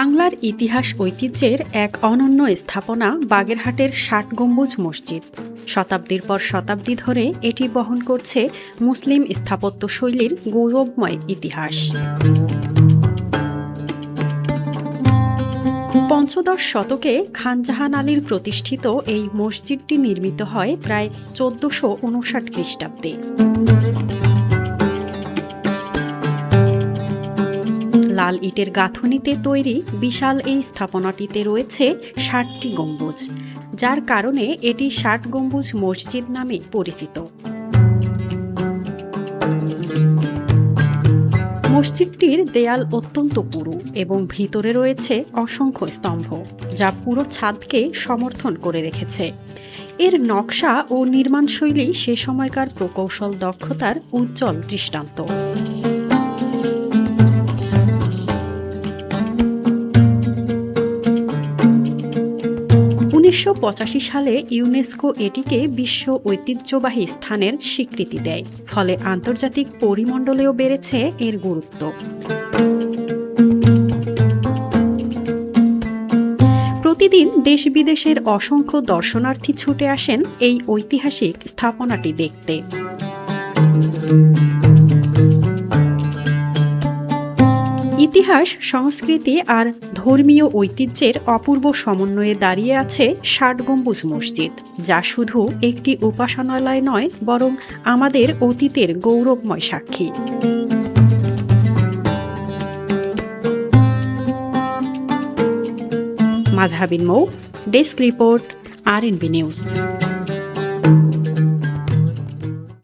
বাংলার ইতিহাস ঐতিহ্যের এক অনন্য স্থাপনা বাগেরহাটের ৬০ গম্বুজ মসজিদ। শতাব্দীর পর শতাব্দী ধরে এটি বহন করছে মুসলিম স্থাপত্যশৈলীর গৌরবময় ইতিহাস। পঞ্চদশ শতকে খান জাহান আলীর প্রতিষ্ঠিত এই মসজিদটি নির্মিত হয় প্রায় ১৪৫৯ খ্রিস্টাব্দে। লাল ইটের গাঁথুনিতে তৈরি বিশাল এই স্থাপনাটিতে রয়েছে ৬০টি গম্বুজ, যার কারণে এটি ৬০ গম্বুজ মসজিদ নামে পরিচিত। মসজিদটির দেয়াল অত্যন্ত পুরু এবং ভিতরে রয়েছে অসংখ্য স্তম্ভ, যা পুরো ছাদকে সমর্থন করে রেখেছে। এর নকশা ও নির্মাণশৈলী সে সময়কার প্রকৌশল দক্ষতার উজ্জ্বল দৃষ্টান্ত। ১৯৮৫ সালে ইউনেস্কো এটিকে বিশ্ব ঐতিহ্যবাহী স্থানের স্বীকৃতি দেয়, ফলে আন্তর্জাতিক পরিমণ্ডলেও বেড়েছে এর গুরুত্ব। প্রতিদিন দেশ বিদেশের অসংখ্য দর্শনার্থী ছুটে আসেন এই ঐতিহাসিক স্থাপনাটি দেখতে। ইতিহাস, সংস্কৃতি আর ধর্মীয় ঐতিহ্যের অপূর্ব সমন্বয়ে দাঁড়িয়ে আছে ৬০ গম্বুজ মসজিদ, যা শুধু একটি উপাসনালয় নয়, বরং আমাদের অতীতের গৌরবময় সাক্ষী। মাজহাবিন মৌ, ডেস্ক রিপোর্ট, RNB নিউজ।